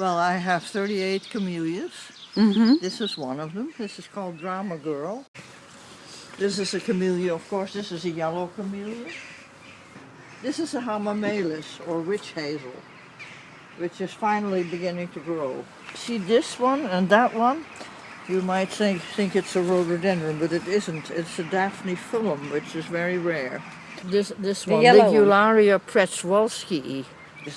Well, I have 38 camellias. Mm-hmm. This is one of them. This is called Drama Girl. This is a camellia, of course. This is a yellow camellia. This is a hamamelis, or witch hazel, which is finally beginning to grow. See this one and that one? You might think it's a rhododendron, but it isn't. It's a Daphne phyllum, which is very rare. This one, Ligularia pretzwalskii.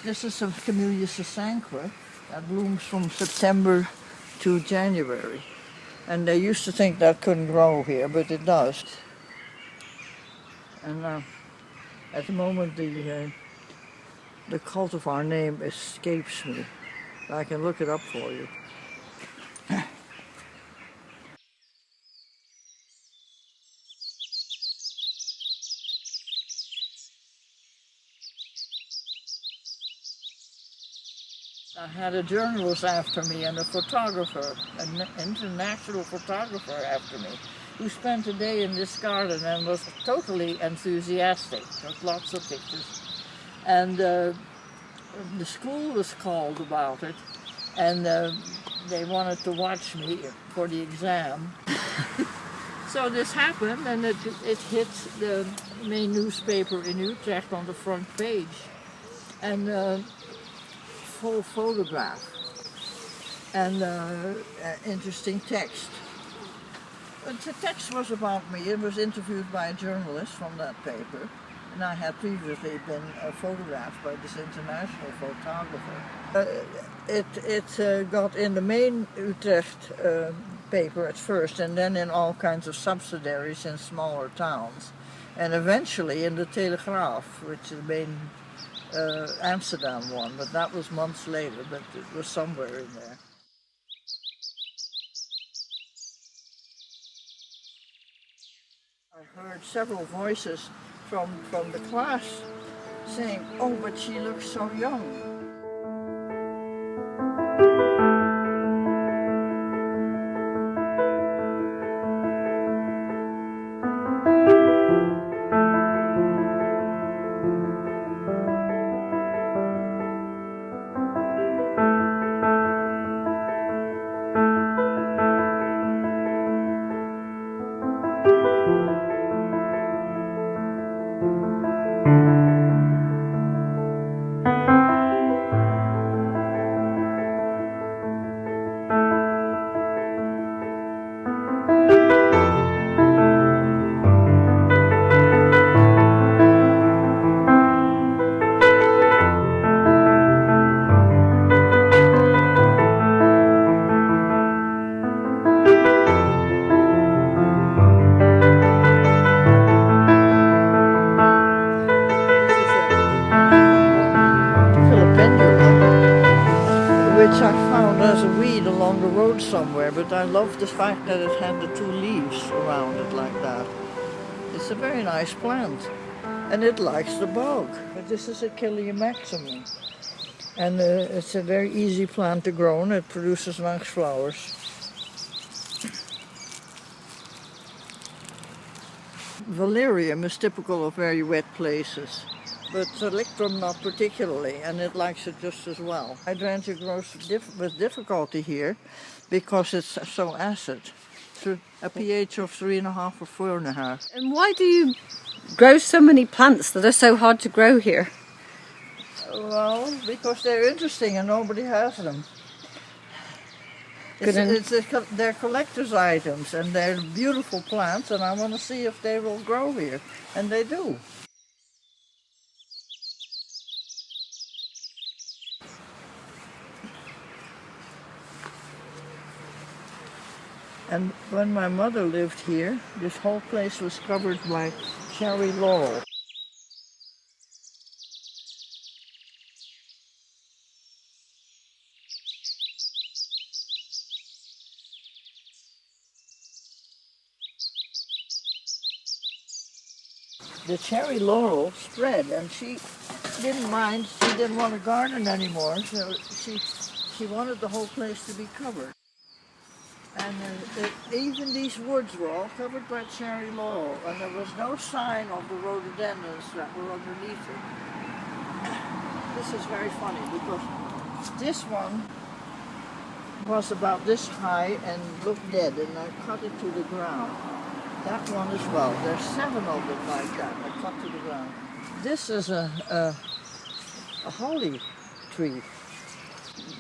This is a Camellia sasanqua that blooms from September to January. And they used to think that couldn't grow here, but it does. And at the moment the cultivar name escapes me. I can look it up for you. I had a journalist after me and a photographer, an international photographer after me, who spent a day in this garden and was totally enthusiastic, took lots of pictures. And the school was called about it, and they wanted to watch me for the exam. So this happened, and it hit the main newspaper in Utrecht on the front page. And full photograph and interesting text. But the text was about me. It was interviewed by a journalist from that paper, and I had previously been photographed by this international photographer. It got in the main Utrecht paper at first, and then in all kinds of subsidiaries in smaller towns, and eventually in the Telegraaf, which is the main Amsterdam one, but that was months later, but it was somewhere in there. I heard several voices from the class saying, "Oh, but she looks so young." Which I found as a weed along the road somewhere, but I love the fact that it had the two leaves around it like that. It's a very nice plant, and it likes the bog. But this is Achillea maximum, and it's a very easy plant to grow, and it produces nice flowers. Valerium is typical of very wet places, but Electrum not particularly, and it likes it just as well. Hydrangea grows with difficulty here because it's so acid. It's a pH of 3.5 or 4.5. And why do you grow so many plants that are so hard to grow here? Well, because they're interesting and nobody has them. They're collector's items, and they're beautiful plants, and I want to see if they will grow here, and they do. And when my mother lived here, this whole place was covered by cherry laurel. The cherry laurel spread, and she didn't mind. She didn't want to garden anymore, so she wanted the whole place to be covered. And even these woods were all covered by cherry laurel, and there was no sign of the rhododendrons that were underneath it. This is very funny because this one was about this high and looked dead, and I cut it to the ground. That one as well. There's 7 of them like that. I cut to the ground. This is a holly tree.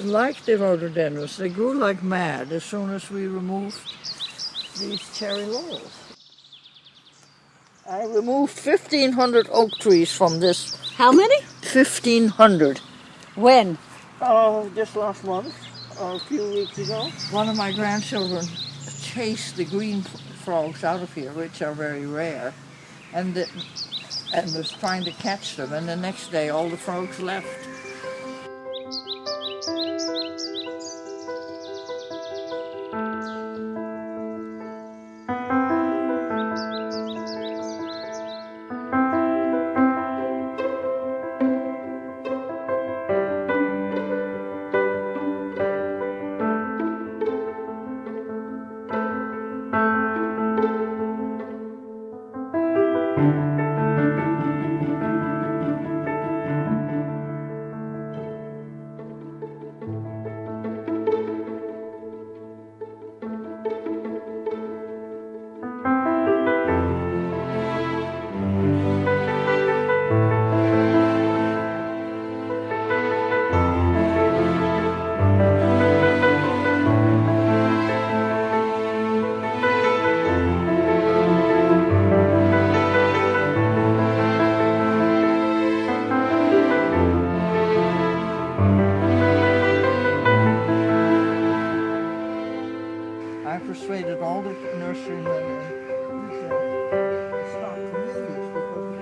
Like the rhododendrons, they grew like mad as soon as we removed these cherry laurels. I removed 1,500 oak trees from this. How many? 1,500. When? Oh, just last month, or a few weeks ago. One of my grandchildren chased the green frogs out of here, which are very rare, and was trying to catch them, and the next day all the frogs left. I persuaded all the nurserymen to start camellias because the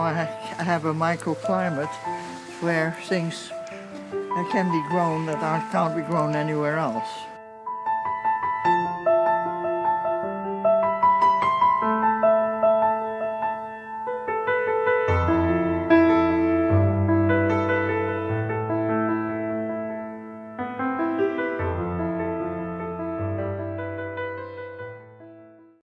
I have a microclimate where things can be grown that can't be grown anywhere else.